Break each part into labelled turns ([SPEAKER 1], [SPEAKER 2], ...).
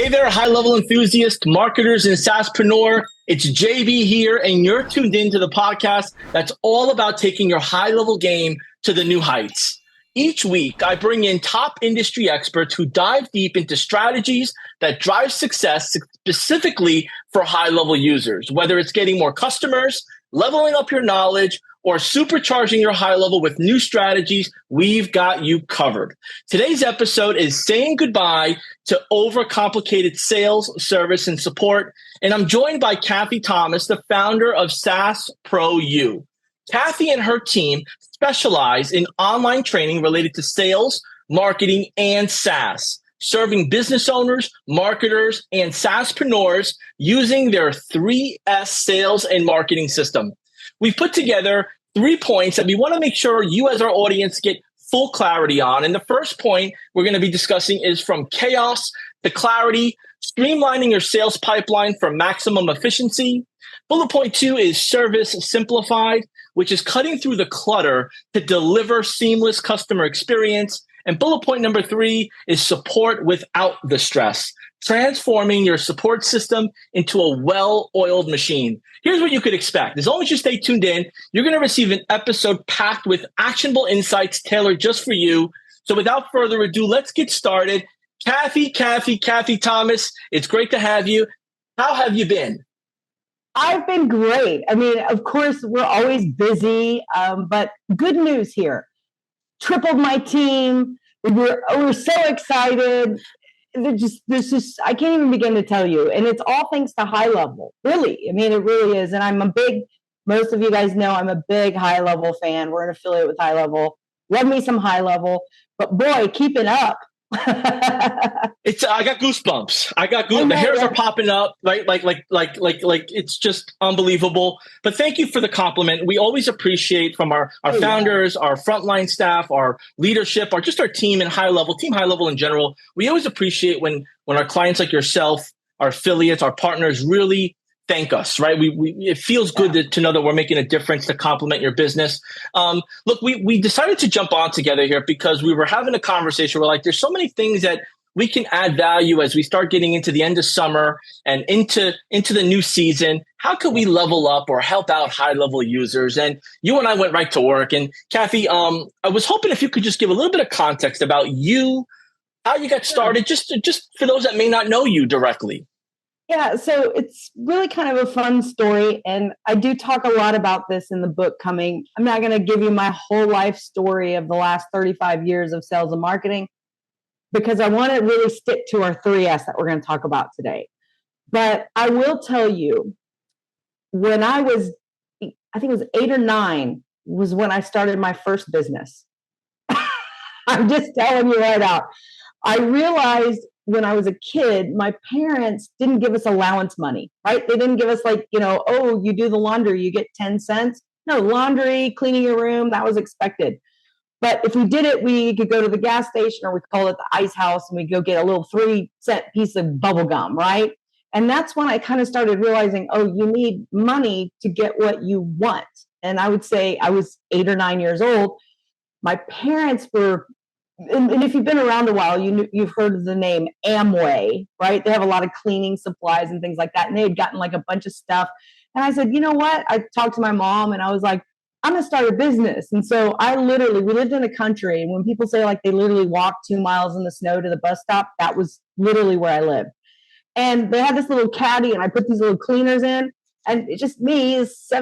[SPEAKER 1] Hey there, high-level enthusiast, marketers, and SaaSpreneur. It's JB here, and you're tuned into the podcast that's all about taking your high-level game to the new heights. Each week, I bring in top industry experts who dive deep into strategies that drive success specifically for high-level users, whether it's getting more customers, leveling up your knowledge, or supercharging your high level with new strategies. We've got you covered. Today's episode is saying goodbye to overcomplicated sales, service, and support. And I'm joined by Cathy Tomas, the founder of SaaS Pro U. Cathy and her team specialize in online training related to sales, marketing, and SaaS, serving business owners, marketers, and SaaSpreneurs using their 3S sales and marketing system. We've put together 3 points that we want to make sure you as our audience get full clarity on. And the first point we're going to be discussing is from chaos to clarity, streamlining your sales pipeline for maximum efficiency. Bullet point 2 is service simplified, which is cutting through the clutter to deliver seamless customer experience. And bullet point number 3 is support without the stress, transforming your support system into a well-oiled machine. Here's what you could expect. As long as you stay tuned in, you're going to receive an episode packed with actionable insights tailored just for you. So without further ado, let's get started. Cathy Tomas, it's great to have you. How have you been?
[SPEAKER 2] I've been great. I mean, of course, we're always busy, but good news here. Tripled my team. We're so excited. There's just, I can't even begin to tell you. And it's all thanks to High Level. Really. I mean, it really is. And most of you guys know I'm a big High Level fan. We're an affiliate with High Level. Love me some High Level. But boy, keep it up.
[SPEAKER 1] I got goosebumps. The hairs are popping up, right? Like it's just unbelievable. But thank you for the compliment. We always appreciate from our founders, our frontline staff, our leadership, or just our team in team High Level in general. We always appreciate when our clients like yourself, our affiliates, our partners really thank us, right? It feels good to know that we're making a difference to complement your business. Look, we decided to jump on together here because we were having a conversation. We're like, there's so many things that we can add value as we start getting into the end of summer and into the new season. How can we level up or help out high level users? And you and I went right to work. And Cathy, I was hoping if you could just give a little bit of context about you, how you got started, just for those that may not know you directly.
[SPEAKER 2] Yeah, so it's really kind of a fun story, and I do talk a lot about this in the book coming. I'm not going to give you my whole life story of the last 35 years of sales and marketing because I want to really stick to our 3S that we're going to talk about today. But I will tell you, when I think it was 8 or 9, was when I started my first business. I'm just telling you right out. I realized when I was a kid, my parents didn't give us allowance money, right? They didn't give us you do the laundry, you get 10 cents. No, laundry, cleaning your room, that was expected. But if we did it, we could go to the gas station or we call it the ice house and we go get a little 3-cent piece of bubble gum, right? And that's when I kind of started realizing, you need money to get what you want. And I would say I was 8 or 9 years old. My parents were, and if you've been around a while, you've heard of the name Amway, right? They have a lot of cleaning supplies and things like that. And they had gotten like a bunch of stuff. And I said, you know what? I talked to my mom and I was like, I'm going to start a business. And so we lived in the country. And when people say like they literally walked 2 miles in the snow to the bus stop, that was literally where I lived. And they had this little caddy and I put these little cleaners in. And it's just me, as 8,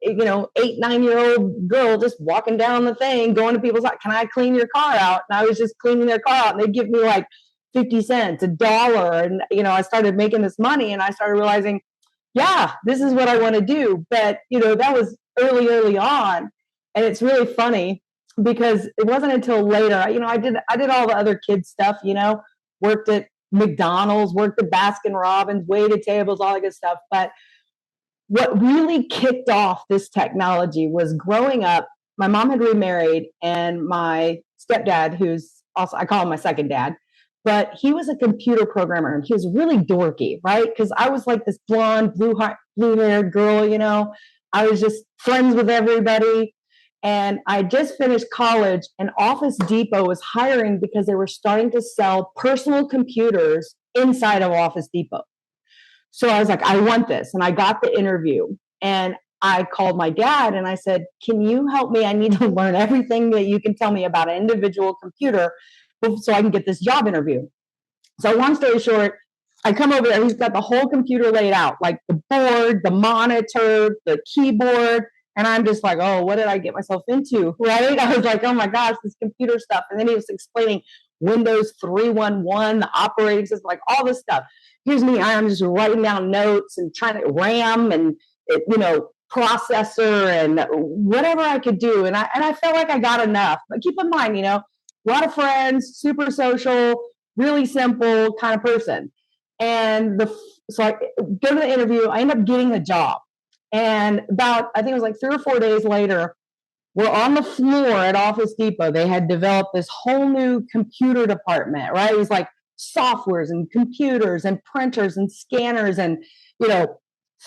[SPEAKER 2] 9-year-old girl, just walking down the thing, going to people's house, can I clean your car out? And I was just cleaning their car out, and they'd give me like 50 cents, $1. And, I started making this money, and I started realizing, this is what I want to do. But, that was early on. And it's really funny because it wasn't until later, I did all the other kid stuff, worked at McDonald's, worked at Baskin Robbins, waited tables, all that good stuff. But what really kicked off this technology was growing up. My mom had remarried, and my stepdad, who's also, I call him my second dad, but he was a computer programmer, and he was really dorky, right? Because I was like this blonde, blue-haired girl, I was just friends with everybody. And I just finished college, and Office Depot was hiring because they were starting to sell personal computers inside of Office Depot. So I was like, I want this. And I got the interview and I called my dad and I said, can you help me? I need to learn everything that you can tell me about an individual computer so I can get this job interview. So long story short, I come over there. He's got the whole computer laid out, like the board, the monitor, the keyboard. And I'm just like, oh, what did I get myself into? Right? I was like, oh my gosh, this computer stuff. And then he was explaining Windows 3.11, the operating system, like all this stuff. Here's me. I'm just writing down notes and trying to RAM and, processor and whatever I could do. And I felt like I got enough. But keep in mind, a lot of friends, super social, really simple kind of person. And so I go to the interview. I end up getting the job. And I think it was like 3 or 4 days later, we're on the floor at Office Depot. They had developed this whole new computer department, right? It was like softwares and computers and printers and scanners and,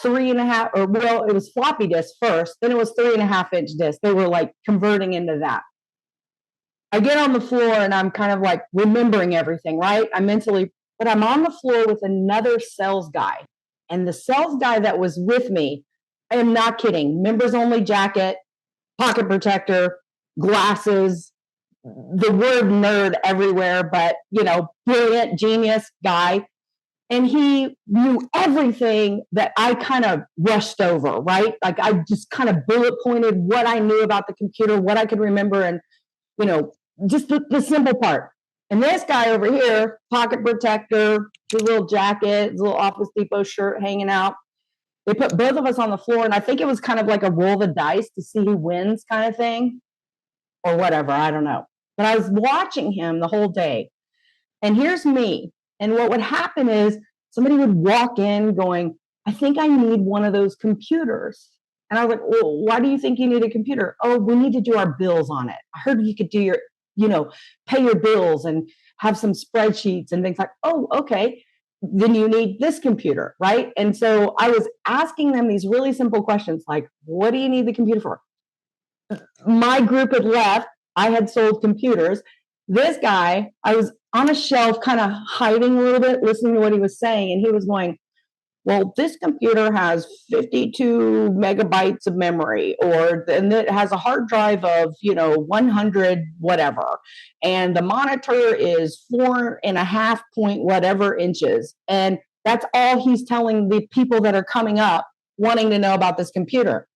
[SPEAKER 2] 3.5, it was floppy disk first. Then it was 3.5-inch disk. They were like converting into that. I get on the floor and I'm kind of like remembering everything, right? But I'm on the floor with another sales guy. And the sales guy that was with me, I am not kidding, members only jacket, pocket protector, glasses, the word nerd everywhere, but, brilliant, genius guy. And he knew everything that I kind of rushed over, right? Like I just kind of bullet pointed what I knew about the computer, what I could remember, and, just the simple part. And this guy over here, pocket protector, his little jacket, his little Office Depot shirt hanging out. They put both of us on the floor, and I think it was kind of like a roll the dice to see who wins kind of thing, or whatever. I don't know. But I was watching him the whole day. And here's me. And what would happen is somebody would walk in going, I think I need one of those computers. And I was like, well, why do you think you need a computer? Oh, we need to do our bills on it. I heard you could do your, pay your bills and have some spreadsheets and things like, oh, okay. Then you need this computer, right? And so I was asking them these really simple questions like, what do you need the computer for? My group had left. I had sold computers. This guy, I was on a shelf kind of hiding a little bit, listening to what he was saying. And he was going, well, this computer has 52 megabytes of memory, and it has a hard drive of, 100 whatever. And the monitor is 4.5 point whatever inches. And that's all he's telling the people that are coming up wanting to know about this computer.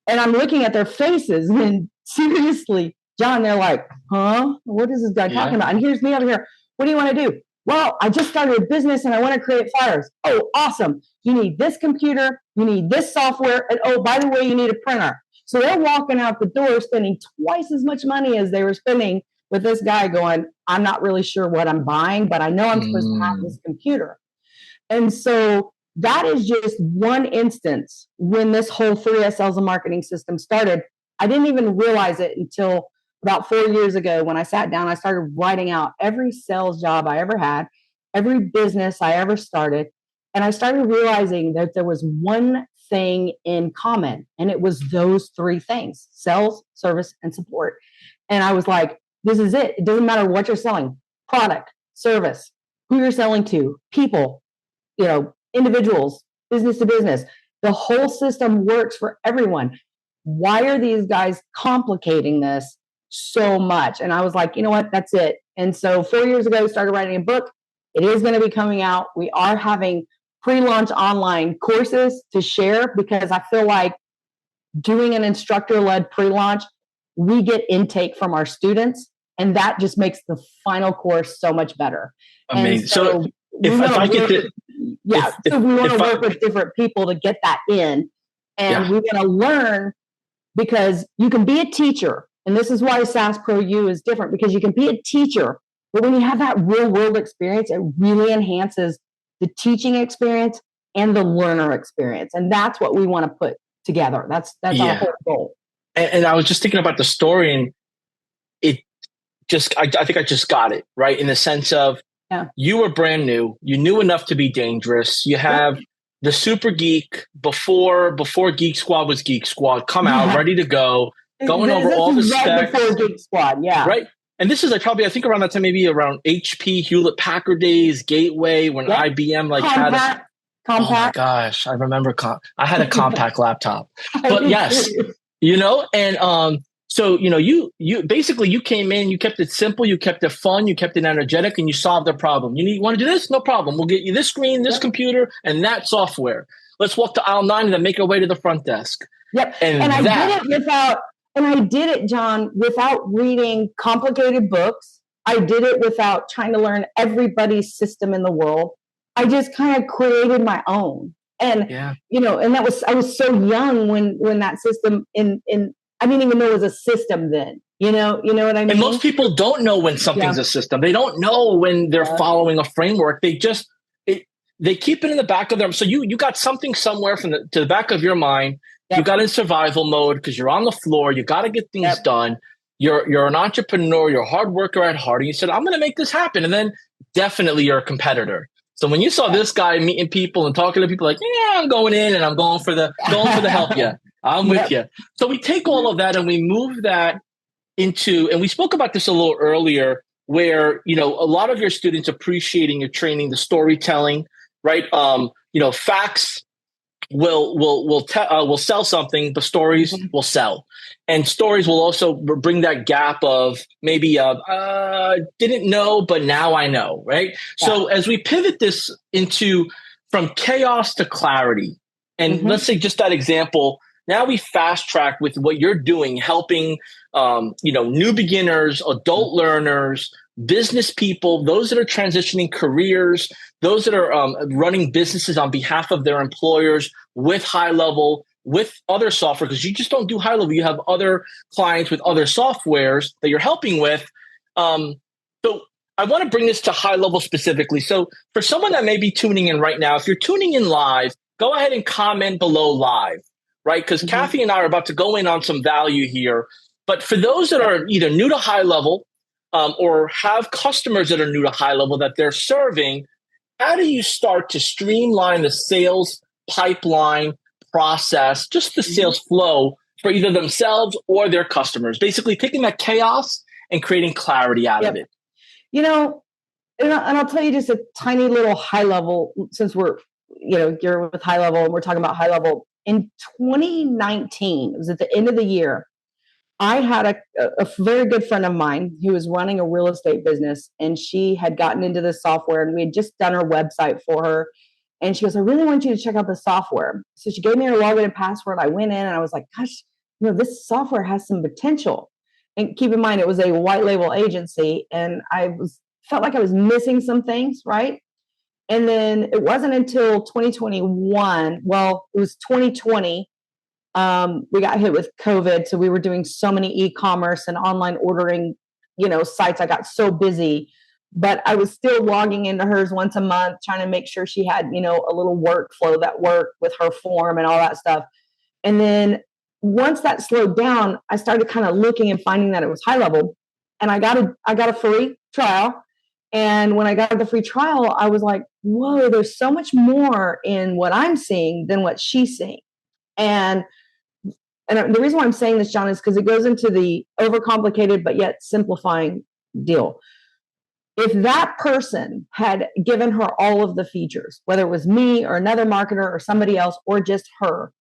[SPEAKER 2] And I'm looking at their faces and seriously, John, they're like, huh? What is this guy talking about? And here's me over here. What do you want to do? Well, I just started a business and I want to create flyers. Oh, awesome. You need this computer. You need this software. And oh, by the way, you need a printer. So they're walking out the door spending twice as much money as they were spending with this guy going, I'm not really sure what I'm buying, but I know I'm supposed to have this computer. And so that is just one instance when this whole 3S sales and marketing system started. I didn't even realize it until about 4 years ago when I sat down. I started writing out every sales job I ever had, every business I ever started. And I started realizing that there was one thing in common, and it was those 3 things: sales, service, and support. And I was like, this is it. It doesn't matter what you're selling: product, service, who you're selling to, people, individuals, business to business. The whole system works for everyone. Why are these guys complicating this so much? And I was like, you know what? That's it. And so 4 years ago, I started writing a book. It is going to be coming out. We are having pre-launch online courses to share because I feel like doing an instructor-led pre-launch, we get intake from our students, and that just makes the final course so much better.
[SPEAKER 1] Amazing. So if I get to...
[SPEAKER 2] So we want to work with different people to get that in. And we want to learn, because you can be a teacher. And this is why SaaS Pro U is different, because you can be a teacher, but when you have that real world experience, it really enhances the teaching experience and the learner experience. And that's what we want to put together. That's our whole goal.
[SPEAKER 1] And I was just thinking about the story, and I think I just got it, right? In the sense of, you were brand new. You knew enough to be dangerous. You have the super geek before Geek Squad was Geek Squad come out, ready to go, going over all the specs.
[SPEAKER 2] Right before Geek Squad,
[SPEAKER 1] right? And this is like probably, I think around that time, maybe around HP, Hewlett Packard days, Gateway, when
[SPEAKER 2] Yep.
[SPEAKER 1] IBM like had a, oh my
[SPEAKER 2] Compact.
[SPEAKER 1] gosh, I remember I had a compact laptop.
[SPEAKER 2] I
[SPEAKER 1] But
[SPEAKER 2] did
[SPEAKER 1] yes,
[SPEAKER 2] too.
[SPEAKER 1] and so you basically you came in, you kept it simple, you kept it fun, you kept it energetic, and you solved the problem. You want to do this? No problem. We'll get you this screen, this
[SPEAKER 2] Yep.
[SPEAKER 1] computer, and that software. Let's walk to aisle 9 and then make our way to the front desk.
[SPEAKER 2] Yep.
[SPEAKER 1] And
[SPEAKER 2] I did it, John, without reading complicated books. I did it without trying to learn everybody's system in the world. I just kind of created my own. And, and I was so young when that system I didn't even know it was a system then. You know what I mean?
[SPEAKER 1] And most people don't know when something's a system. They don't know when they're following a framework. They just, they keep it in the back of them. So you got something somewhere to the back of your mind. Yep. You got in survival mode because you're on the floor. You got to get things done. You're an entrepreneur. You're a hard worker at heart. And you said, I'm going to make this happen. And then definitely you're a competitor. So when you saw this guy meeting people and talking to people like, yeah, I'm going in and I'm going for the help. Yeah, I'm with you. So we take all of that and we move that into, and we spoke about this a little earlier, where, a lot of your students appreciating your training, the storytelling, right? Facts will sell something, but stories will sell. And stories will also bring that gap of maybe didn't know, but now I know, right? Yeah. So as we pivot this from chaos to clarity, and let's say just that example, now we fast track with what you're doing, helping new beginners, adult learners, business people, those that are transitioning careers, those that are running businesses on behalf of their employers with high level, with other software, because you just don't do high level. You have other clients with other softwares that you're helping with. So I want to bring this to high level specifically. So for someone that may be tuning in right now, if you're tuning in live, go ahead and comment below live, right? Because Cathy and I are about to go in on some value here. But for those that are either new to high level, or have customers that are new to high level that they're serving, how do you start to streamline the sales pipeline process, just the sales flow for either themselves or their customers? Basically taking that chaos and creating clarity out of it.
[SPEAKER 2] And I'll tell you just a tiny little high level, since you're with high level and we're talking about high level. In 2019, it was at the end of the year, I had a very good friend of mine who was running a real estate business, and she had gotten into this software, and we had just done her website for her. And she goes, I really want you to check out the software. So she gave me her login and password. I went in and I was like, gosh, this software has some potential. And keep in mind, it was a white label agency, and felt like I was missing some things, right? And then it wasn't until 2021, well, it was 2020, we got hit with COVID. So we were doing so many e-commerce and online ordering, sites. I got so busy, but I was still logging into hers once a month, trying to make sure she had, a little workflow that worked with her form and all that stuff. And then once that slowed down, I started kind of looking and finding that it was high level, and I got a free trial. And when I got the free trial, I was like, whoa, there's so much more in what I'm seeing than what she's seeing. And the reason why I'm saying this, John, is because it goes into the overcomplicated but yet simplifying deal. If that person had given her all of the features, whether it was me or another marketer or somebody else or just her,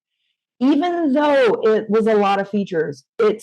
[SPEAKER 2] even though it was a lot of features, they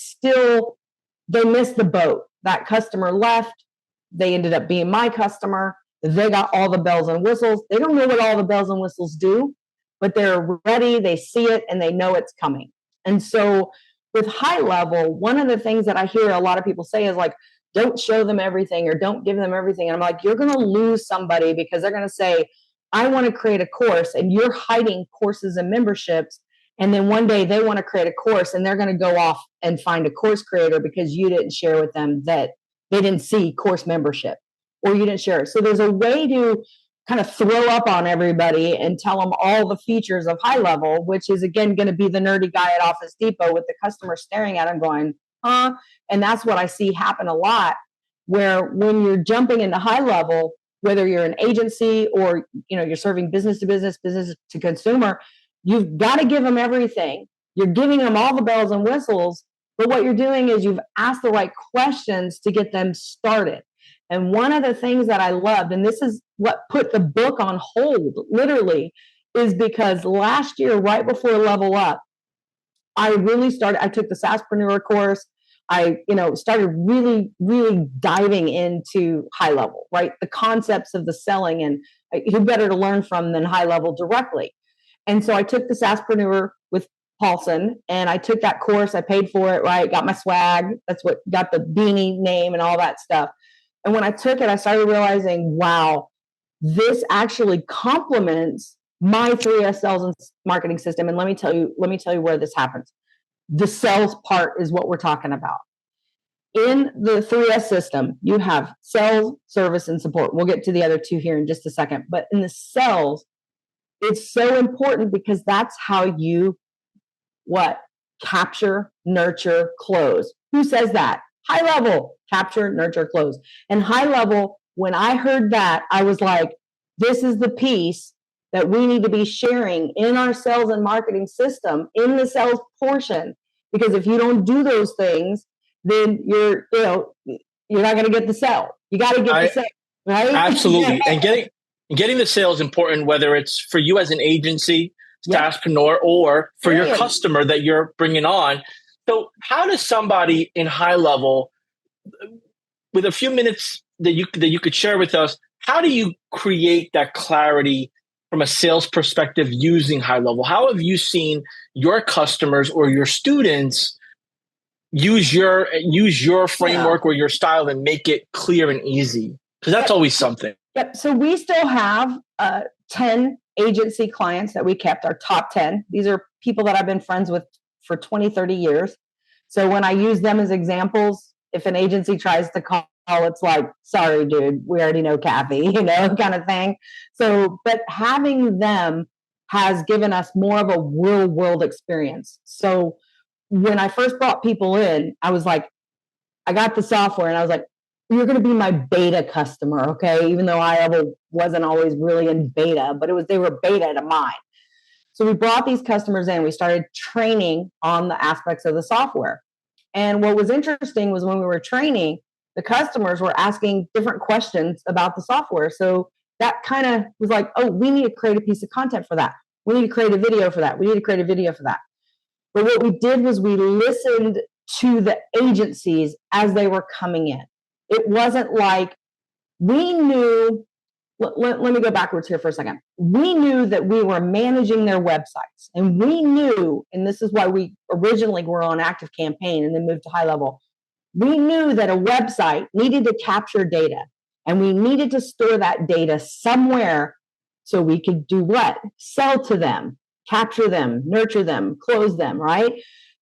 [SPEAKER 2] missed the boat. That customer left. They ended up being my customer. They got all the bells and whistles. They don't know what all the bells and whistles do, but they're ready. They see it and they know it's coming. And so with high level, one of the things that I hear a lot of people say is like, don't show them everything or don't give them everything. And I'm like, you're going to lose somebody because they're going to say, I want to create a course, and you're hiding courses and memberships. And then one day they want to create a course and they're going to go off and find a course creator because you didn't share with them that they didn't see course membership or you didn't share it. So there's a way to kind of throw up on everybody and tell them all the features of high level, which is again going to be the nerdy guy at Office Depot with the customer staring at him going, huh? And that's what I see happen a lot, where when you're jumping into high level, whether you're an agency or you're serving business to business, business to consumer, you've got to give them everything. You're giving them all the bells and whistles, But what you're doing is you've asked the right questions to get them started. And one of the things that I loved, and this is what put the book on hold, literally, is because last year, right before Level Up, I took the SaaSpreneur course. I, started really, really diving into high level, right? The concepts of the selling, and who better to learn from than high level directly. And so I took the SaaSpreneur with Paulson, and I took that course. I paid for it, right? Got my swag. That's what got the beanie name and all that stuff. And when I took it, I started realizing, wow, this actually complements my 3S sales and marketing system. And let me tell you where this happens. The sales part is what we're talking about. In the 3S system, you have sales, service, and support. We'll get to the other two here in just a second. But in the sales, it's so important because that's how you capture, nurture, close. Who says that? High level, capture, nurture, close. And high level, when I heard that, I was like, this is the piece that we need to be sharing in our sales and marketing system in the sales portion. Because if you don't do those things, then you're not going to get the sale. You got to get the sale, right?
[SPEAKER 1] Absolutely. And getting the sale is important, whether it's for you as an agency, SaaSpreneur, or for your customer that you're bringing on. So how does somebody in high level, with a few minutes that you could share with us, how do you create that clarity from a sales perspective using high level? How have you seen your customers or your students use your framework or your style and make it clear and easy? Because that's always something.
[SPEAKER 2] Yep. So we still have 10 agency clients that we kept, our top 10. These are people that I've been friends with for 20, 30 years. So when I use them as examples, if an agency tries to call, it's like, sorry, dude, we already know Cathy, kind of thing. So, but having them has given us more of a real world experience. So when I first brought people in, I was like, I got the software and I was like, you're going to be my beta customer, okay? Even though I wasn't always really in beta, but they were beta to mine. So we brought these customers in. We started training on the aspects of the software. And what was interesting was when we were training, the customers were asking different questions about the software. So that kind of was like, oh, we need to create a piece of content for that. We need to create a video for that. We need to create a video for that. But what we did was we listened to the agencies as they were coming in. It wasn't like we knew, let me go backwards here for a second. We knew that we were managing their websites. And we knew, and this is why we originally were on Active Campaign and then moved to high level. We knew that a website needed to capture data. And we needed to store that data somewhere so we could do what? Sell to them, capture them, nurture them, close them, right?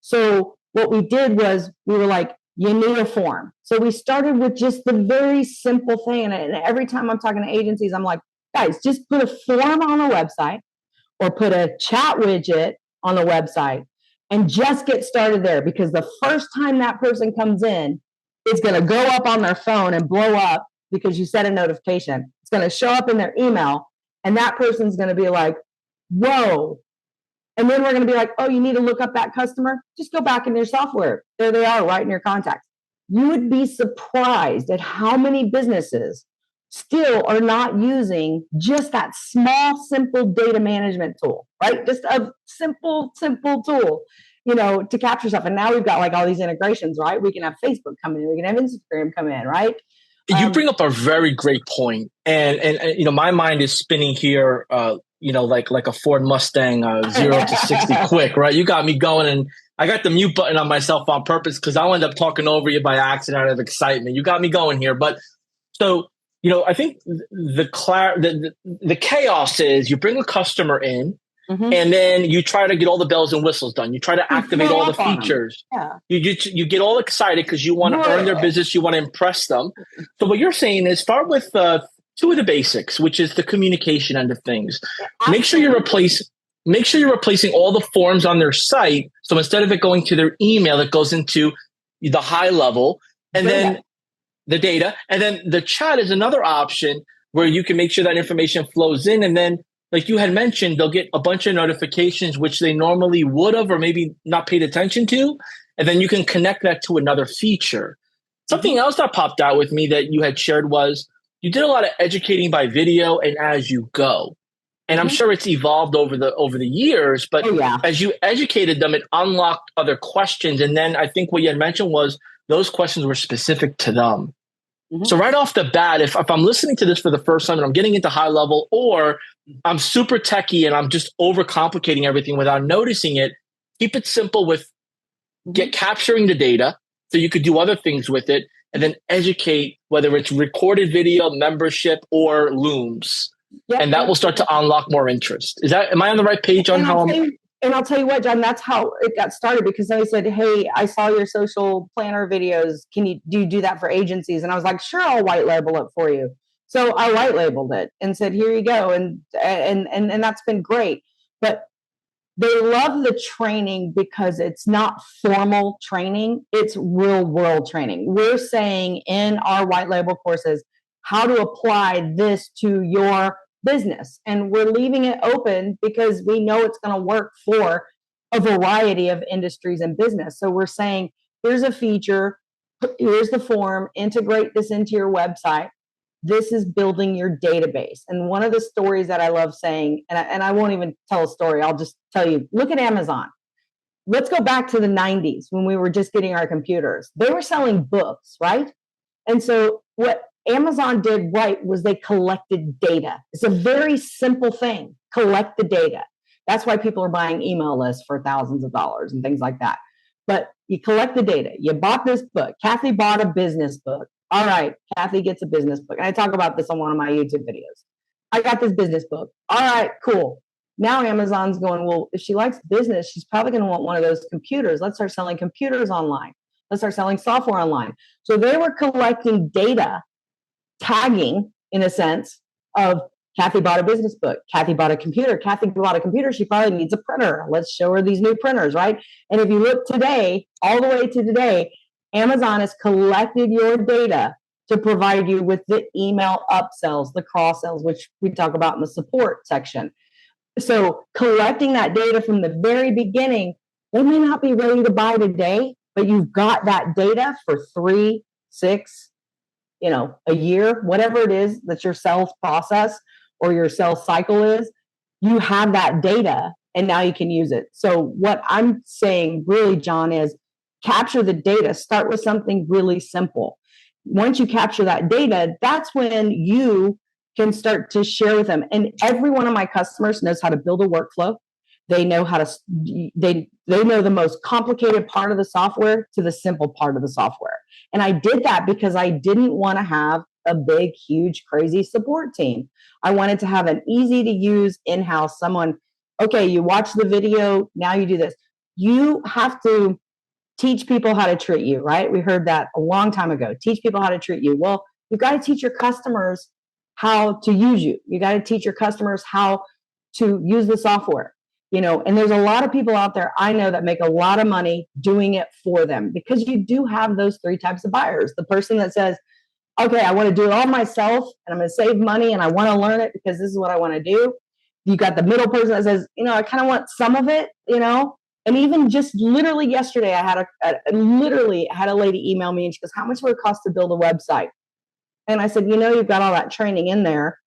[SPEAKER 2] So what we did was we were like, you need a form. So we started with just the very simple thing. And every time I'm talking to agencies, I'm like, guys, just put a form on a website or put a chat widget on the website and just get started there. Because the first time that person comes in, it's going to go up on their phone and blow up because you set a notification. It's going to show up in their email. And that person's going to be like, whoa. And then we're going to be like, oh, you need to look up that customer? Just go back in your software. There they are, right in your contacts. You would be surprised at how many businesses still are not using just that small, simple data management tool, right? Just a simple tool, to capture stuff. And now we've got like all these integrations, right? We can have Facebook come in, we can have Instagram come in, right?
[SPEAKER 1] You bring up a very great point. And my mind is spinning here, like a Ford Mustang, 0 to 60 quick, right? You got me going, and I got the mute button on myself on purpose because I'll end up talking over you by accident out of excitement. You got me going here. But so, I think the chaos is you bring a customer in, and then you try to get all the bells and whistles done. You try to activate all the features.
[SPEAKER 2] Yeah.
[SPEAKER 1] You get all excited because you want to earn their business. You want to impress them. So what you're saying is start with two of the basics, which is the communication end of things. Make sure you're replacing all the forms on their site. So instead of it going to their email, it goes into the high level, and then the data, and then the chat is another option where you can make sure that information flows in. And then, like you had mentioned, they'll get a bunch of notifications, which they normally would have or maybe not paid attention to. and then you can connect that to another feature. Something else that popped out with me that you had shared was you did a lot of educating by video and as you go. And I'm sure it's evolved over the years, but as you educated them, it unlocked other questions. And then I think what you had mentioned was those questions were specific to them. So right off the bat, if I'm listening to this for the first time and I'm getting into high level, or I'm super techie and I'm just overcomplicating everything without noticing it, keep it simple with capturing the data so you could do other things with it, and then educate, whether it's recorded video, membership, or Looms. And that will start to unlock more interest. Am I on the right page on how I'm?
[SPEAKER 2] And I'll tell you what, John, that's how it got started, because they said, hey, I saw your social planner videos. Do you do that for agencies? And I was like, sure, I'll white label it for you. So I white labeled it and said, here you go. And that's been great. But they love the training because it's not formal training. It's real world training. We're saying in our white label courses, how to apply this to your business. And we're leaving it open because we know it's going to work for a variety of industries and business. So we're saying, here's a feature, here's the form, integrate this into your website. This is building your database. And one of the stories that I love saying, and I won't even tell a story, I'll just tell you, look at Amazon. Let's go back to the 90s when we were just getting our computers. They were selling books, right? And so what Amazon did right was they collected data. It's a very simple thing. Collect the data. That's why people are buying email lists for thousands of dollars and things like that. But you collect the data. You bought this book. Cathy bought a business book. All right, Cathy gets a business book. And I talk about this on one of my YouTube videos. I got this business book. All right, cool. Now Amazon's going, well, if she likes business, she's probably going to want one of those computers. Let's start selling computers online. Let's start selling software online. So they were collecting data, tagging in a sense of Cathy bought a business book. Cathy bought a computer. Cathy bought a computer. She probably needs a printer. Let's show her these new printers, right? And if you look today, all the way to today, Amazon has collected your data to provide you with the email upsells, the cross sells, which we talk about in the support section. So collecting that data from the very beginning, they may not be ready to buy today, but you've got that data for 3, 6, a year, whatever it is that your sales process or your sales cycle is, you have that data and now you can use it. So what I'm saying really, John, is capture the data. Start with something really simple. Once you capture that data, that's when you can start to share with them. And every one of my customers knows how to build a workflow. They know how to, they know the most complicated part of the software to the simple part of the software. And I did that because I didn't want to have a big, huge, crazy support team. I wanted to have an easy to use in-house someone. Okay, you watch the video, now you do this. You have to teach people how to treat you, right? We heard that a long time ago. Teach people how to treat you. Well, you've got to teach your customers how to use you. You got to teach your customers how to use the software. And there's a lot of people out there I know that make a lot of money doing it for them, because you do have those 3 types of buyers. The person that says, okay, I want to do it all myself and I'm going to save money and I want to learn it because this is what I want to do. You got the middle person that says, I kind of want some of it, And even just literally yesterday, I had a lady email me and she goes, how much would it cost to build a website? And I said, you've got all that training in there.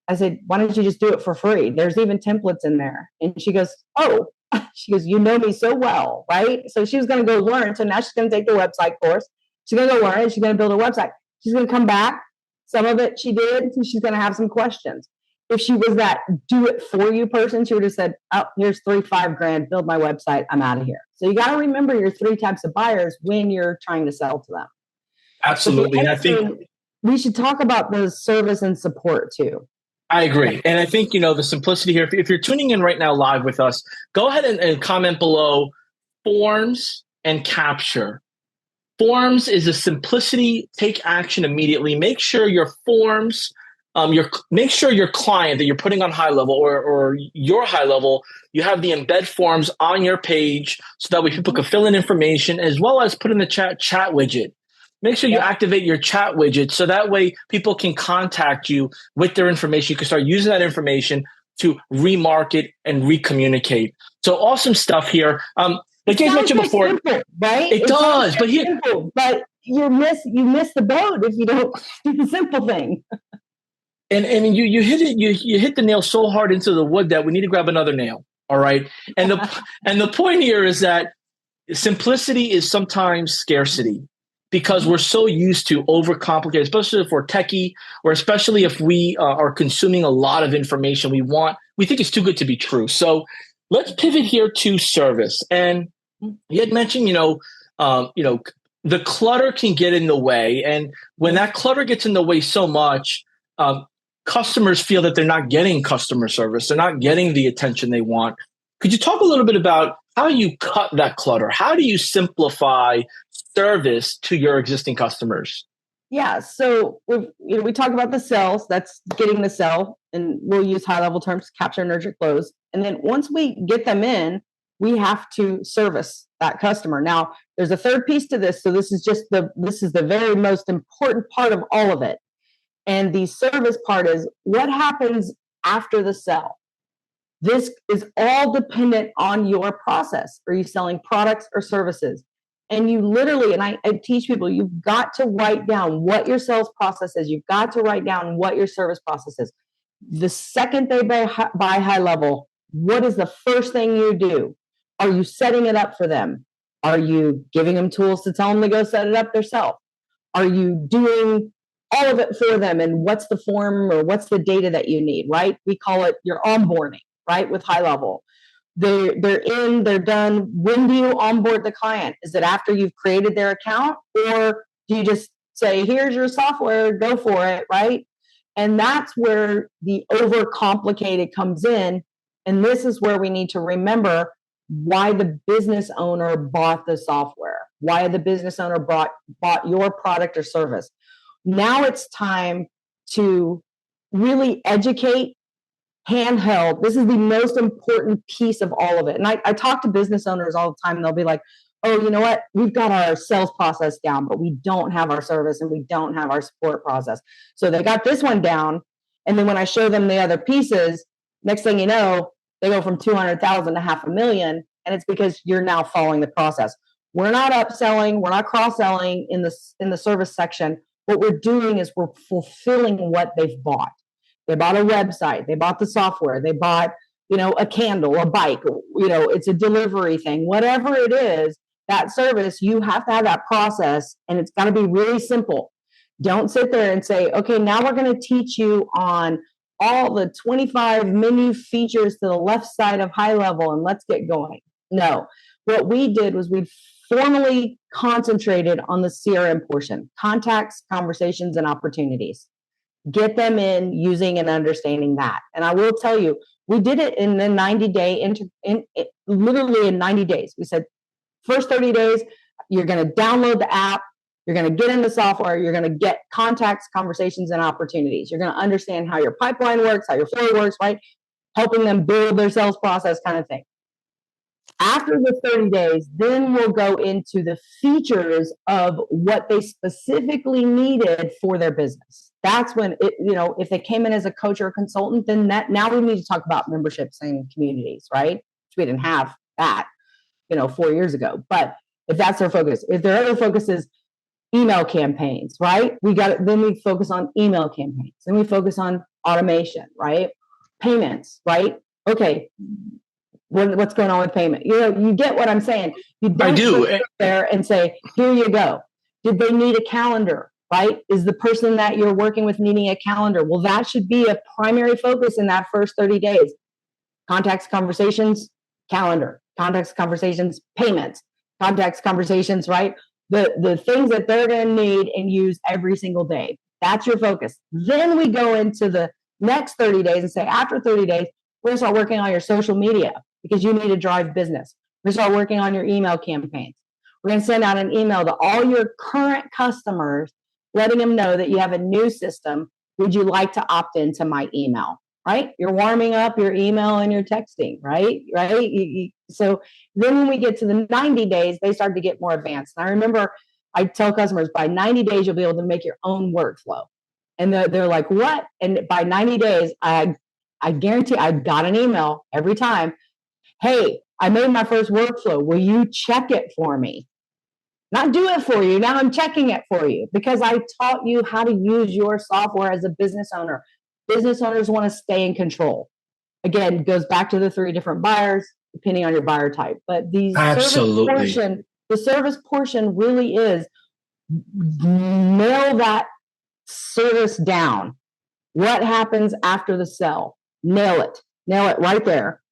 [SPEAKER 2] I said, why don't you just do it for free? There's even templates in there. And she goes, oh, she goes, you know me so well, right? So she was going to go learn. So now she's going to take the website course. She's going to go learn it. She's going to build a website. She's going to come back. Some of it she did. And she's going to have some questions. If she was that do it for you person, she would have said, oh, here's $3,500, build my website. I'm out of here. So you got to remember your 3 types of buyers when you're trying to sell to them.
[SPEAKER 1] Absolutely. And I think
[SPEAKER 2] we should talk about the service and support too.
[SPEAKER 1] I agree. And I think, the simplicity here, if you're tuning in right now live with us, go ahead and comment below forms and capture. Forms is a simplicity, take action immediately. Make sure your forms, make sure your client that you're putting on high level or your high level, you have the embed forms on your page so that way people can fill in information, as well as put in the chat widget. Make sure you activate your chat widget so that way people can contact you with their information. You can start using that information to remarket and recommunicate. So awesome stuff here. Like you mentioned before,
[SPEAKER 2] simple, right?
[SPEAKER 1] It does, but
[SPEAKER 2] simple, but you miss the boat if you don't do the simple thing.
[SPEAKER 1] And you hit it, you hit the nail so hard into the wood that we need to grab another nail. All right. And the point here is that simplicity is sometimes scarcity because we're so used to overcomplicate, especially if we're techie, or especially if we are consuming a lot of information. We think it's too good to be true. So let's pivot here to service. And you had mentioned, the clutter can get in the way, and when that clutter gets in the way so much, customers feel that they're not getting customer service. They're not getting the attention they want. Could you talk a little bit about how you cut that clutter? How do you simplify service to your existing customers?
[SPEAKER 2] Yeah, so we talk about the sales. That's getting the sale, and we'll use high level terms: capture, nurture, close. And then once we get them in, we have to service that customer. Now, there's a third piece to this. So this is the very most important part of all of it. And the service part is what happens after the sale. This is all dependent on your process. Are you selling products or services? And you literally, and I teach people, you've got to write down what your sales process is. You've got to write down what your service process is. The second they buy high level, what is the first thing you do? Are you setting it up for them? Are you giving them tools to tell them to go set it up themselves? Are you doing all of it for them? And what's the form or what's the data that you need, right? We call it your onboarding, right? With high level. They're in, they're done. When do you onboard the client? Is it after you've created their account? Or do you just say, here's your software, go for it, right? And that's where the overcomplicated comes in. And this is where we need to remember why the business owner bought the software, why the business owner bought your product or service. Now it's time to really educate handheld. This is the most important piece of all of it. And I talk to business owners all the time, and they'll be like, oh, you know what? We've got our sales process down, but we don't have our service and we don't have our support process. So they got this one down. And then when I show them the other pieces, next thing you know, they go from 200,000 to $500,000. And it's because you're now following the process. We're not upselling. We're not cross-selling in the service section. What we're doing is we're fulfilling what they've bought. They bought a website. They bought the software. They bought, a candle, a bike, it's a delivery thing, whatever it is, that service, you have to have that process, and it's got to be really simple. Don't sit there and say, okay, now we're going to teach you on all the 25 menu features to the left side of high level and let's get going. No, what we did was we formally concentrated on the CRM portion: contacts, conversations, and opportunities. Get them in using and understanding that. And I will tell you, we did it in the 90-day, literally in 90 days. We said, first 30 days, you're going to download the app, you're going to get into software, you're going to get contacts, conversations, and opportunities. You're going to understand how your pipeline works, how your flow works, right? Helping them build their sales process kind of thing. After the 30 days, then we'll go into the features of what they specifically needed for their business. That's when if they came in as a coach or a consultant, then now we need to talk about memberships and communities, right? We didn't have that, 4 years ago. But if that's their focus, if their other focus is email campaigns, right? Then we focus on email campaigns. Then we focus on automation, right? Payments, right? Okay. What's going on with payment? You get what I'm saying. You don't sit there and say, here you go. Did they need a calendar, right? Is the person that you're working with needing a calendar? Well, that should be a primary focus in that first 30 days. Contacts, conversations, calendar. Contacts, conversations, payments. Contacts, conversations, right? The things that they're going to need and use every single day. That's your focus. Then we go into the next 30 days and say, after 30 days, we're going to start working on your social media, because you need to drive business. We're going to start working on your email campaigns. We're going to send out an email to all your current customers, letting them know that you have a new system. Would you like to opt into my email? Right? You're warming up your email and your texting, right? So then when we get to the 90 days, they start to get more advanced. And I remember I tell customers, by 90 days, you'll be able to make your own workflow. And they're like, what? And by 90 days, I guarantee I got an email every time. Hey, I made my first workflow. Will you check it for me? Not do it for you. Now I'm checking it for you because I taught you how to use your software as a business owner. Business owners want to stay in control. Again, goes back to the 3 different buyers, depending on your buyer type. But the service portion really is nail that service down. What happens after the sell? Nail it right there.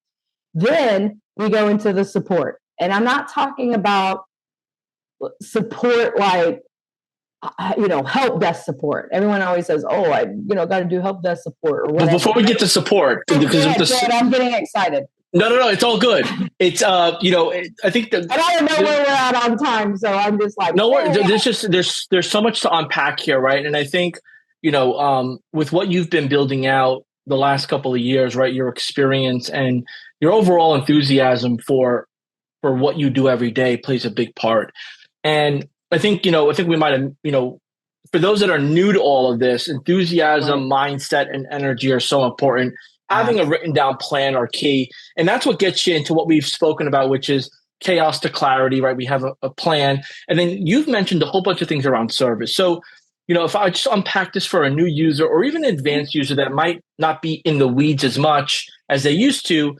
[SPEAKER 2] Then we go into the support. And I'm not talking about support like, help desk support. Everyone always says, oh, I got to do help desk support or whatever.
[SPEAKER 1] But before we get to support,
[SPEAKER 2] because I'm getting excited.
[SPEAKER 1] No, it's all good. It's I think that,
[SPEAKER 2] and I don't know where we're at on time, so I'm just like,
[SPEAKER 1] there's so much to unpack here, right? And I think with what you've been building out the last couple of years, right, your experience and your overall enthusiasm for what you do every day plays a big part. And I think we might have, for those that are new to all of this, enthusiasm, mindset, and energy are so important. Having a written down plan are key. And that's what gets you into what we've spoken about, which is chaos to clarity, right? We have a plan. And then you've mentioned a whole bunch of things around service. So, if I just unpack this for a new user or even an advanced user that might not be in the weeds as much as they used to,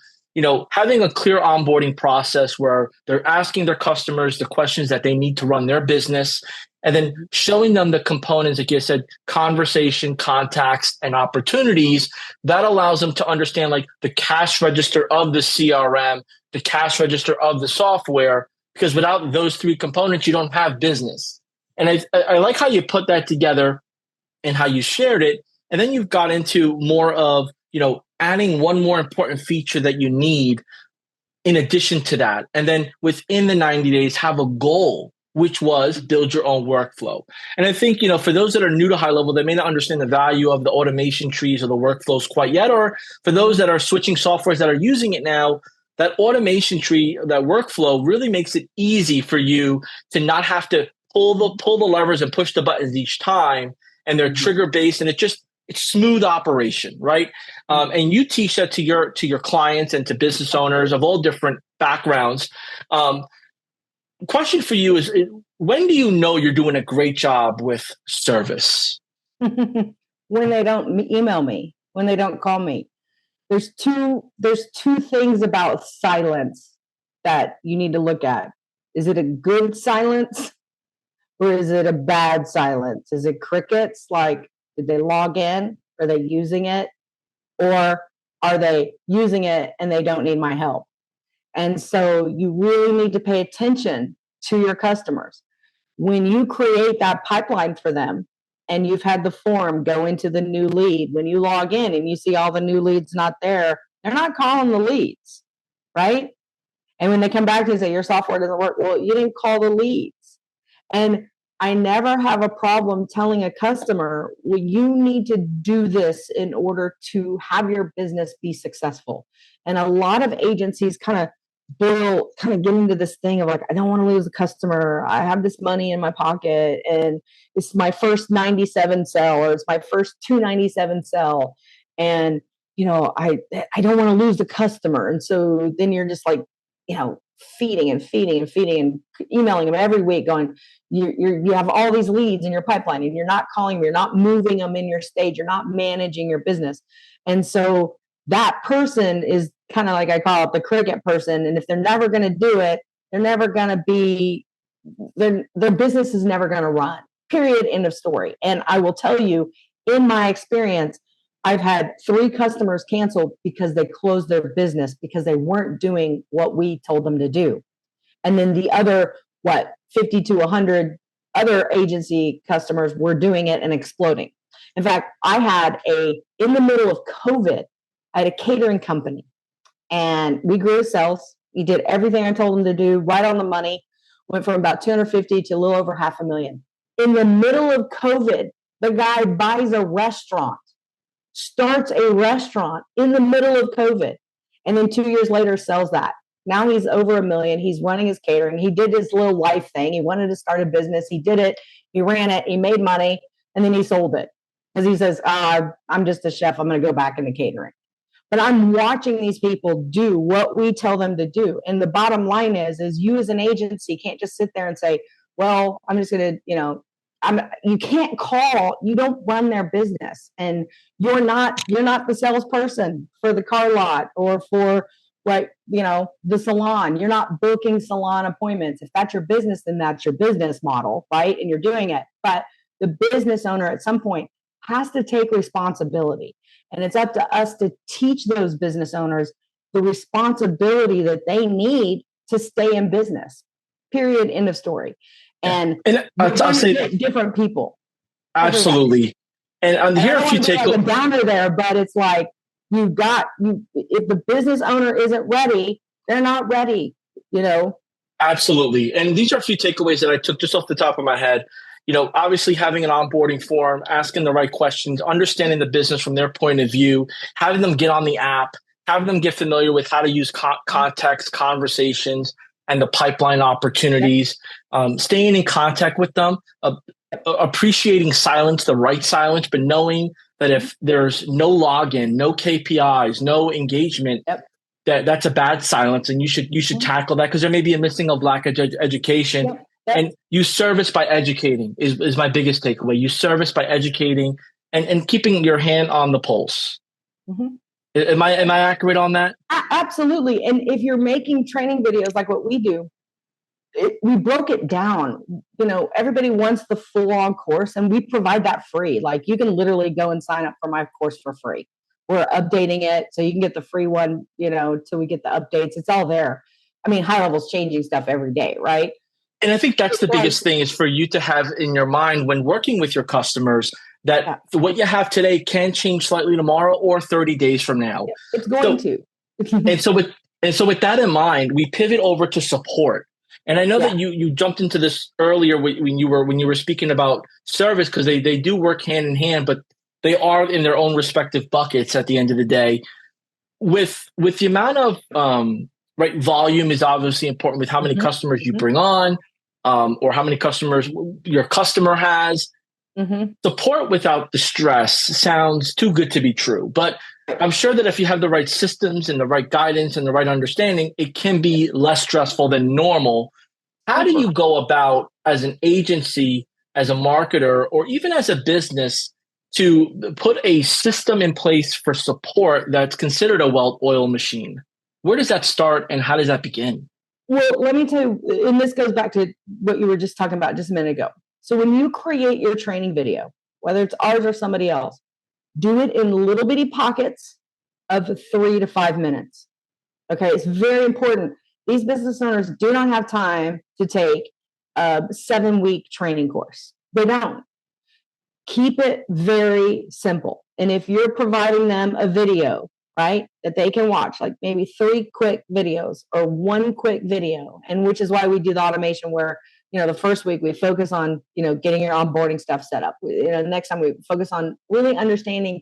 [SPEAKER 1] having a clear onboarding process where they're asking their customers the questions that they need to run their business, and then showing them the components, like you said, conversation, contacts, and opportunities, that allows them to understand like the cash register of the CRM, the cash register of the software, because without those 3 components, you don't have business. And I like how you put that together and how you shared it. And then you've got into more of, adding one more important feature that you need in addition to that. And then within the 90 days, have a goal, which was build your own workflow. And I think, for those that are new to high level, they may not understand the value of the automation trees or the workflows quite yet. Or for those that are switching softwares that are using it now, that automation tree, that workflow really makes it easy for you to not have to pull the levers and push the buttons each time. And they're trigger based, and it's smooth operation, right? And you teach that to your clients and to business owners of all different backgrounds. Question for you is, when do you know you're doing a great job with service?
[SPEAKER 2] When they don't email me, when they don't call me. There's two things about silence that you need to look at. Is it a good silence or is it a bad silence? Is it crickets? Like, did they log in? Are they using it? Or are they using it and they don't need my help? And so you really need to pay attention to your customers. When you create that pipeline for them and you've had the form go into the new lead, when you log in and you see all the new leads not there, they're not calling the leads, right? And when they come back to you and say, your software doesn't work, well, you didn't call the leads. And I never have a problem telling a customer, well, you need to do this in order to have your business be successful. And a lot of agencies kind of get into this thing of like, I don't want to lose a customer. I have this money in my pocket and it's my first 97 sell or it's my first 297 sell. And, I don't want to lose the customer. And so then you're just like, feeding and emailing them every week going, you have all these leads in your pipeline and you're not calling them, you're not moving them in your stage, you're not managing your business. And so that person is kind of like, I call it the cricket person. And if they're never going to do it, they're never going to be, their business is never going to run, period, end of story. And I will tell you, in my experience, I've had 3 customers canceled because they closed their business because they weren't doing what we told them to do. And then the other, 50 to 100 other agency customers were doing it and exploding. In fact, in the middle of COVID, I had a catering company and we grew sales. We did everything I told them to do, right on the money, went from about 250 to a little over $500,000. In the middle of COVID, the guy buys a restaurant, starts a restaurant in the middle of COVID, and then 2 years later sells that. Now he's over $1 million. He's running his catering. He did his little life thing. He wanted to start a business. He did it. He ran it. He made money, and then he sold it because he says, "I'm just a chef. I'm going to go back into catering." And I'm watching these people do what we tell them to do. And the bottom line is you as an agency can't just sit there and say, well, I'm just going to, you can't call, you don't run their business, and you're not the salesperson for the car lot or for the salon. You're not booking salon appointments. If that's your business, then that's your business model, right? And you're doing it. But the business owner at some point has to take responsibility. And it's up to us to teach those business owners the responsibility that they need to stay in business. Period. End of story. And
[SPEAKER 1] I'll say
[SPEAKER 2] different people.
[SPEAKER 1] Absolutely. And here if you take
[SPEAKER 2] a downer there, but it's like if the business owner isn't ready, they're not ready,
[SPEAKER 1] Absolutely. And these are a few takeaways that I took just off the top of my head. Obviously having an onboarding form, asking the right questions, understanding the business from their point of view, having them get on the app, having them get familiar with how to use context, conversations, and the pipeline opportunities, staying in contact with them, appreciating silence, the right silence, but knowing that if there's no login, no KPIs, no engagement, that's a bad silence, and you should tackle that because there may be a missing of lack of education.
[SPEAKER 2] Yep.
[SPEAKER 1] And you service by educating is my biggest takeaway. You service by educating and keeping your hand on the pulse. Mm-hmm. Am I accurate on that?
[SPEAKER 2] Absolutely. And if you're making training videos like what we do, we broke it down. Everybody wants the full-on course, and we provide that free. Like, you can literally go and sign up for my course for free. We're updating it, so you can get the free one, till we get the updates. It's all there. I mean, high level's changing stuff every day, right?
[SPEAKER 1] And I think that's the biggest thing is for you to have in your mind when working with your customers that what you have today can change slightly tomorrow or 30 days from now.
[SPEAKER 2] It's going to.
[SPEAKER 1] and so with that in mind, we pivot over to support. And I know that you jumped into this earlier when you were speaking about service, because they do work hand in hand, but they are in their own respective buckets at the end of the day. With the amount of volume is obviously important with how many customers you bring on, or how many customers your customer has. Mm-hmm. Support without the stress sounds too good to be true. But I'm sure that if you have the right systems and the right guidance and the right understanding, it can be less stressful than normal. How do you go about as an agency, as a marketer, or even as a business to put a system in place for support that's considered a well-oiled machine? Where does that start and how does that begin?
[SPEAKER 2] Well, let me tell you, and this goes back to what you were just talking about just a minute ago. So when you create your training video, whether it's ours or somebody else, do it in little bitty pockets of 3 to 5 minutes. Okay, it's very important. These business owners do not have time to take a 7-week training course. They don't. Keep it very simple. And if you're providing them a video, right, that they can watch, like maybe 3 quick videos or 1 quick video, and which is why we do the automation where, the first week we focus on, getting your onboarding stuff set up. Next time we focus on really understanding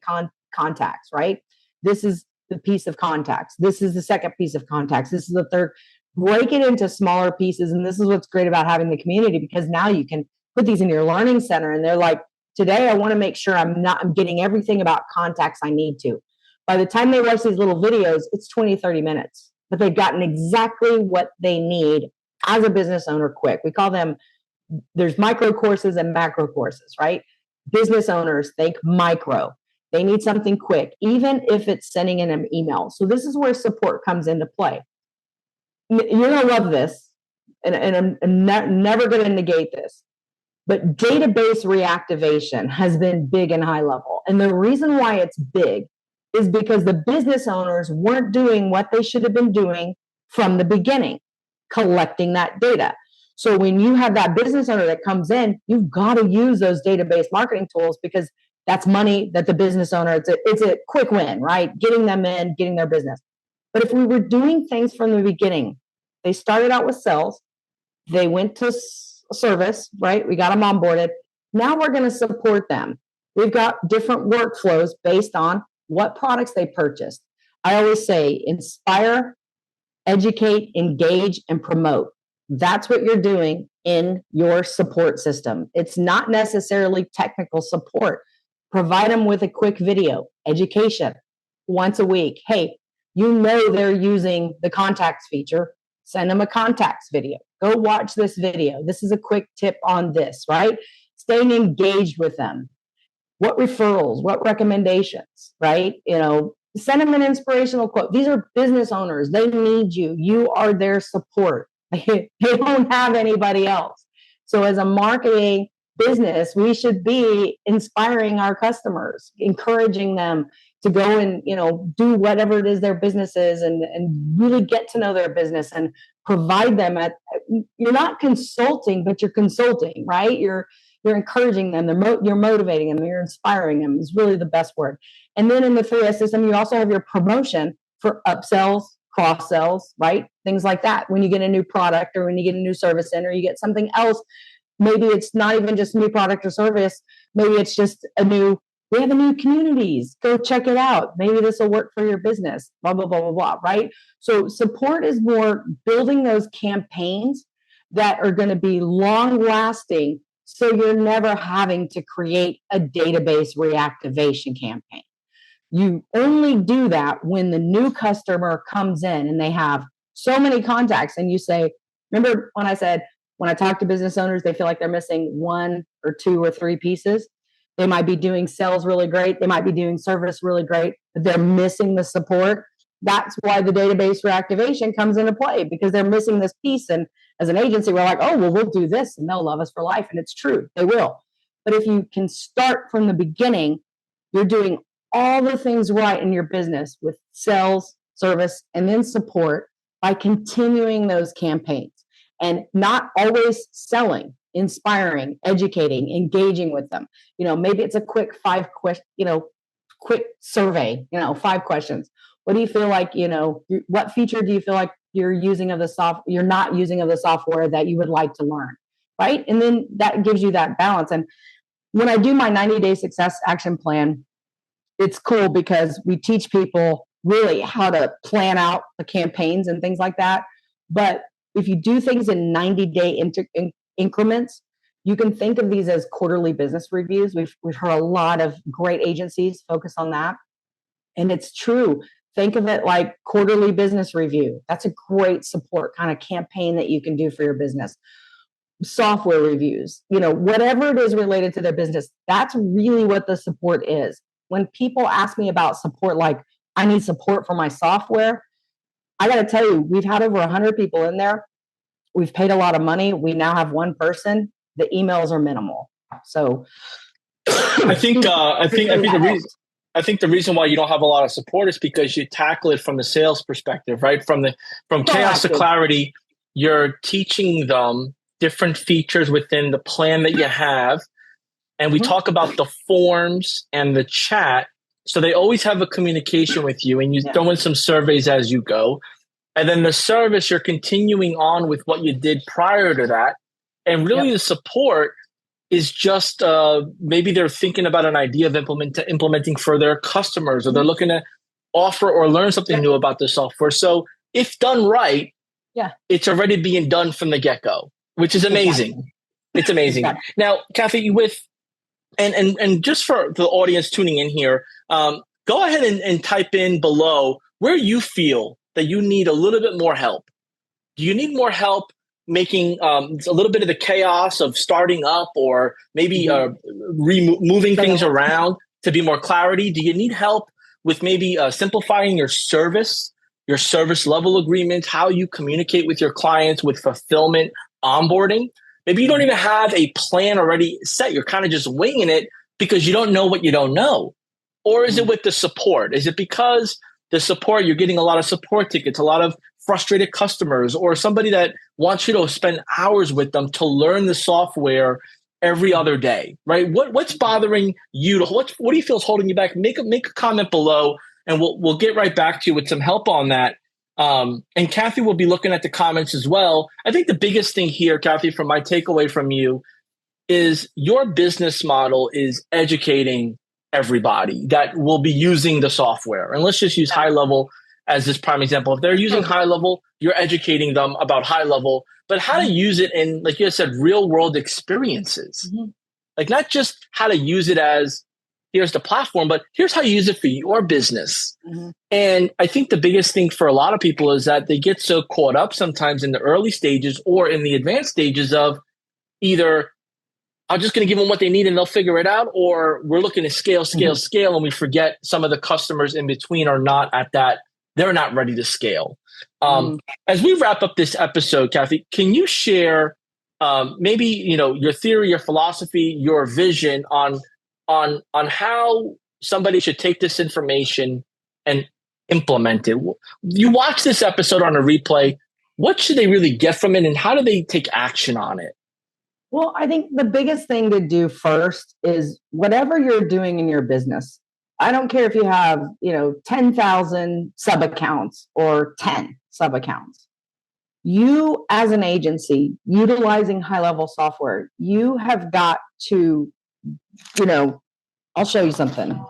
[SPEAKER 2] contacts, right? This is the piece of contacts. This is the second piece of contacts. This is the third. Break it into smaller pieces. And this is what's great about having the community, because now you can put these in your learning center and they're like, today I want to make sure I'm getting everything about contacts I need to. By the time they watch these little videos, it's 20, 30 minutes, but they've gotten exactly what they need as a business owner quick. We call them, there's micro courses and macro courses, right? Business owners think micro. They need something quick, even if it's sending in an email. So this is where support comes into play. You're going to love this, and I'm never going to negate this, but database reactivation has been big and high level. And the reason why it's big is because the business owners weren't doing what they should have been doing from the beginning, collecting that data. So when you have that business owner that comes in, you've got to use those database marketing tools, because that's money that the business owner, it's a quick win, right? Getting them in, getting their business. But if we were doing things from the beginning, they started out with sales, they went to service, right? We got them onboarded. Now we're going to support them. We've got different workflows based on what products they purchased. I always say inspire, educate, engage, and promote. That's what you're doing in your support system. It's not necessarily technical support. Provide them with a quick video, education. once a week. Hey, you know they're using the contacts feature. Send them a contacts video. Go watch this video. This is a quick tip on this, right? Staying engaged with them. What referrals, what recommendations, right? Send them an inspirational quote. These are business owners. They need you. You are their support. They don't have anybody else. So as a marketing business, we should be inspiring our customers, encouraging them to go and, do whatever it is their business is and really get to know their business and provide them you're not consulting, but you're consulting, right? You're encouraging them, you're motivating them, you're inspiring them is really the best word. And then in the 3S system, you also have your promotion for upsells, cross sells, right? Things like that. When you get a new product or when you get a new service in or you get something else, maybe it's not even just a new product or service. Maybe it's just we have a new communities. Go check it out. Maybe this will work for your business, blah, blah, blah, blah, blah, right? So support is more building those campaigns that are going to be long lasting. So you're never having to create a database reactivation campaign. You only do that when the new customer comes in and they have so many contacts and you say, remember when I said, when I talk to business owners, they feel like they're missing 1 or 2 or 3 pieces. They might be doing sales really great. They might be doing service really great, but they're missing the support. That's why the database reactivation comes into play, because they're missing this piece. And as an agency, we're like, oh, well, we'll do this and they'll love us for life. And it's true, they will. But if you can start from the beginning, you're doing all the things right in your business with sales, service, and then support by continuing those campaigns and not always selling, inspiring, educating, engaging with them. Maybe it's a quick quick survey, 5 questions. What do you feel like, what feature do you feel like you're not using of the software that you would like to learn, right? And then that gives you that balance. And when I do my 90-day success action plan, it's cool because we teach people really how to plan out the campaigns and things like that. But if you do things in 90-day increments, you can think of these as quarterly business reviews. We've heard a lot of great agencies focus on that. And it's true. Think of it like quarterly business review. That's a great support kind of campaign that you can do for your business. Software reviews, whatever it is related to their business, that's really what the support is. When people ask me about support, like I need support for my software, I got to tell you, we've had over 100 people in there. We've paid a lot of money. We now have 1 person. The emails are minimal. So
[SPEAKER 1] I think the reason why you don't have a lot of support is because you tackle it from the sales perspective, right? From chaos to clarity, you're teaching them different features within the plan that you have. And we talk about the forms and the chat. So they always have a communication with you, and you throw in some surveys as you go. And then the service, you're continuing on with what you did prior to that. And really the support is just maybe they're thinking about an idea of implementing for their customers, or they're looking to offer or learn something new about the software. So if done right, it's already being done from the get-go, which is amazing. Exactly. It's amazing. Exactly. Now, Cathy, and just for the audience tuning in here, go ahead and type in below where you feel that you need a little bit more help. Do you need more help making a little bit of the chaos of starting up, or maybe moving things around to be more clarity? Do you need help with maybe simplifying your service level agreements, how you communicate with your clients, with fulfillment, onboarding? Maybe you don't even have a plan already set. You're kind of just winging it because you don't know what you don't know. Or is it with the support? Is it because the support, you're getting a lot of support tickets, a lot of frustrated customers, or somebody that wants you to spend hours with them to learn the software every other day, right? What's bothering you? What do you feel is holding you back? Make a comment below, and we'll get right back to you with some help on that. And Cathy will be looking at the comments as well. I think the biggest thing here, Cathy, from my takeaway from you, is your business model is educating everybody that will be using the software. And let's just use high level as this prime example. If they're using high level, you're educating them about high level, but how to use it in, like you said, real world experiences. Like not just how to use it as here's the platform, but here's how you use it for your business. And I think the biggest thing for a lot of people is that they get so caught up sometimes in the early stages or in the advanced stages of either I'm just going to give them what they need and they'll figure it out, or we're looking to scale, and we forget some of the customers in between are not at that, they're not ready to scale. As we wrap up this episode, Cathy, can you share maybe, your theory, your philosophy, your vision on how somebody should take this information and implement it? You watch this episode on a replay. What should they really get from it, and how do they take action on it?
[SPEAKER 2] Well, I think the biggest thing to do first is whatever you're doing in your business. I don't care if you have, 10,000 sub accounts or 10 sub accounts. You, as an agency, utilizing high-level software, you have got to, I'll show you something.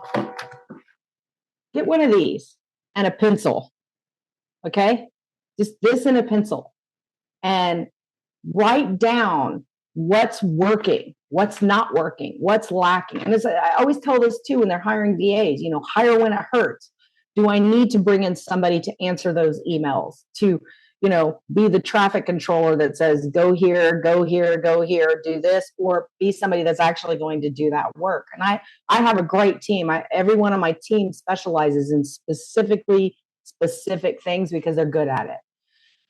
[SPEAKER 2] Get one of these and a pencil, okay? Just this and a pencil. And write down what's working, what's not working, what's lacking. And I always tell this too when they're hiring VAs, hire when it hurts. Do I need to bring in somebody to answer those emails, to, be the traffic controller that says, go here, do this, or be somebody that's actually going to do that work? And I have a great team. Every one of my team specializes in specific things because they're good at it.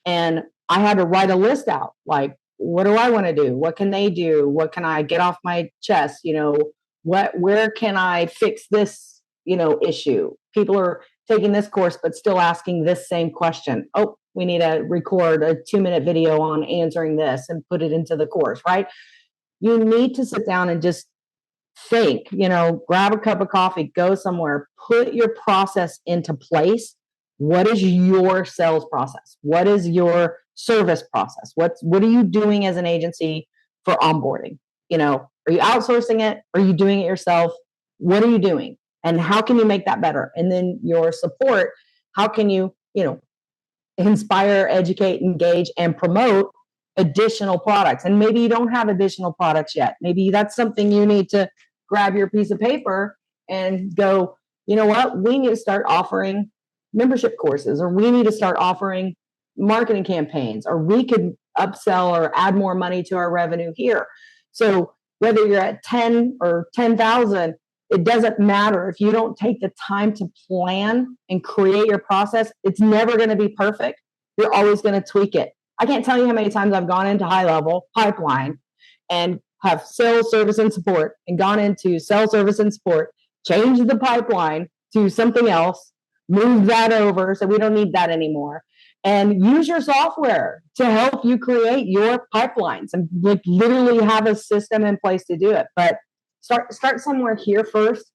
[SPEAKER 2] And I had to write a list out, like, what do I want to do? What can they do? What can I get off my chest? Where can I fix this, issue? People are taking this course, but still asking this same question. Oh, we need to record a 2-minute video on answering this and put it into the course, right? You need to sit down and just think, grab a cup of coffee, go somewhere, put your process into place. What is your sales process? What is your service process? What are you doing as an agency for onboarding? Are you outsourcing it? Are you doing it yourself? What are you doing? And how can you make that better? And then your support, how can you, inspire, educate, engage, and promote additional products? And maybe you don't have additional products yet. Maybe that's something you need to grab your piece of paper and go, you know what? We need to start offering membership courses, or we need to start offering marketing campaigns, or we could upsell or add more money to our revenue here. So whether you're at 10 or 10,000, it doesn't matter. If you don't take the time to plan and create your process, it's never going to be perfect. You're always going to tweak it. I can't tell you how many times I've gone into high level pipeline and have sales, service, and support, and gone into sales, service, and support, changed the pipeline to something else, move that over, so we don't need that anymore, and use your software to help you create your pipelines and literally have a system in place to do it. But start somewhere here first,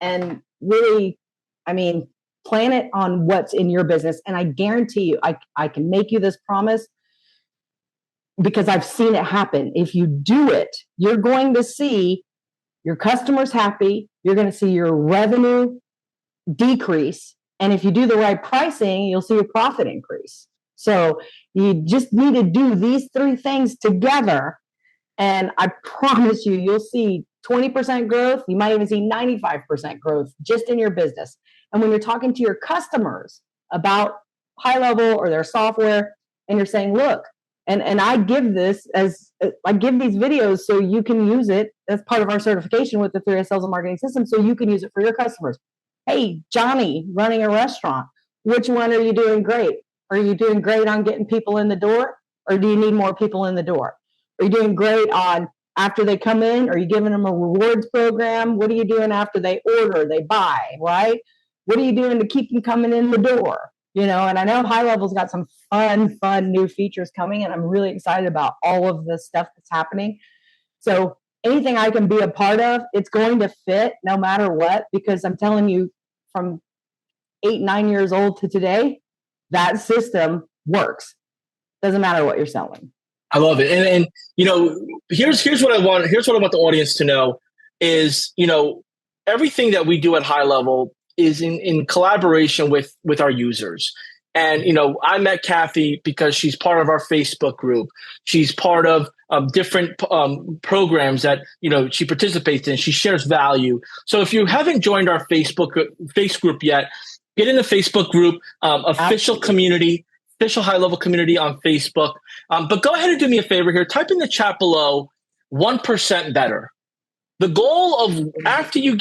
[SPEAKER 2] and really, plan it on what's in your business. And I guarantee you, I can make you this promise because I've seen it happen. If you do it, you're going to see your customers happy. You're going to see your revenue decrease. And if you do the right pricing, you'll see your profit increase. So you just need to do these 3 things together. And I promise you, you'll see 20% growth. You might even see 95% growth just in your business. And when you're talking to your customers about high level or their software, and you're saying, look, and I give these videos so you can use it as part of our certification with the 3S Sales and Marketing System, so you can use it for your customers. Hey, Johnny, running a restaurant, which one are you doing great? Are you doing great on getting people in the door, or do you need more people in the door? Are you doing great on after they come in? Are you giving them a rewards program? What are you doing after they order, they buy, right? What are you doing to keep them coming in the door? And I know High Level's got some fun new features coming, and I'm really excited about all of the stuff that's happening. So anything I can be a part of, it's going to fit no matter what, because I'm telling you, from 8, 9 years old to today, that system works. Doesn't matter what you're selling.
[SPEAKER 1] I love it. And here's what I want. Here's what I want the audience to know is, everything that we do at High Level is in collaboration with our users. And, I met Cathy because she's part of our Facebook group. She's part of different programs that she participates in. She shares value. So if you haven't joined our Facebook group yet, get in the Facebook group, official community, official high level community on Facebook. But go ahead and do me a favor here. Type in the chat below 1% better. The goal of after you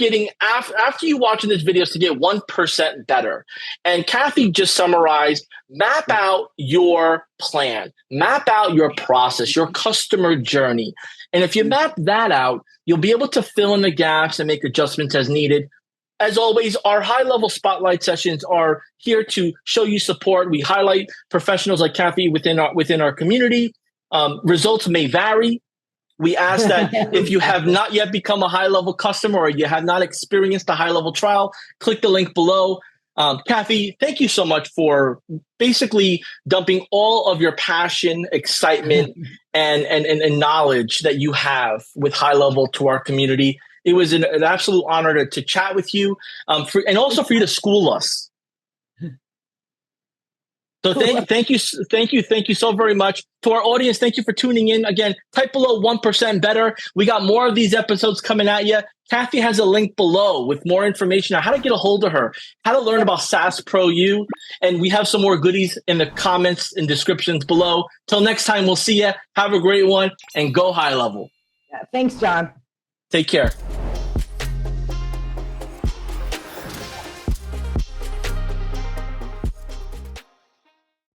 [SPEAKER 1] watching this video is to get 1% better. And Cathy just summarized, map out your plan, map out your process, your customer journey. And if you map that out, you'll be able to fill in the gaps and make adjustments as needed. As always, our high-level spotlight sessions are here to show you support. We highlight professionals like Cathy within our community. Results may vary. We ask that if you have not yet become a high-level customer or you have not experienced a high-level trial, click the link below. Cathy, thank you so much for basically dumping all of your passion, excitement, and knowledge that you have with high-level to our community. It was an absolute honor to chat with you, and also for you to school us. So thank you so very much. To our audience, thank you for tuning in. Again, type below 1% better. We got more of these episodes coming at you. Cathy has a link below with more information on how to get a hold of her, how to learn about SaaS Pro U, and we have some more goodies in the comments and descriptions below. Till next time, we'll see you. Have a great one and go high level.
[SPEAKER 2] Yeah, thanks, John.
[SPEAKER 1] Take care.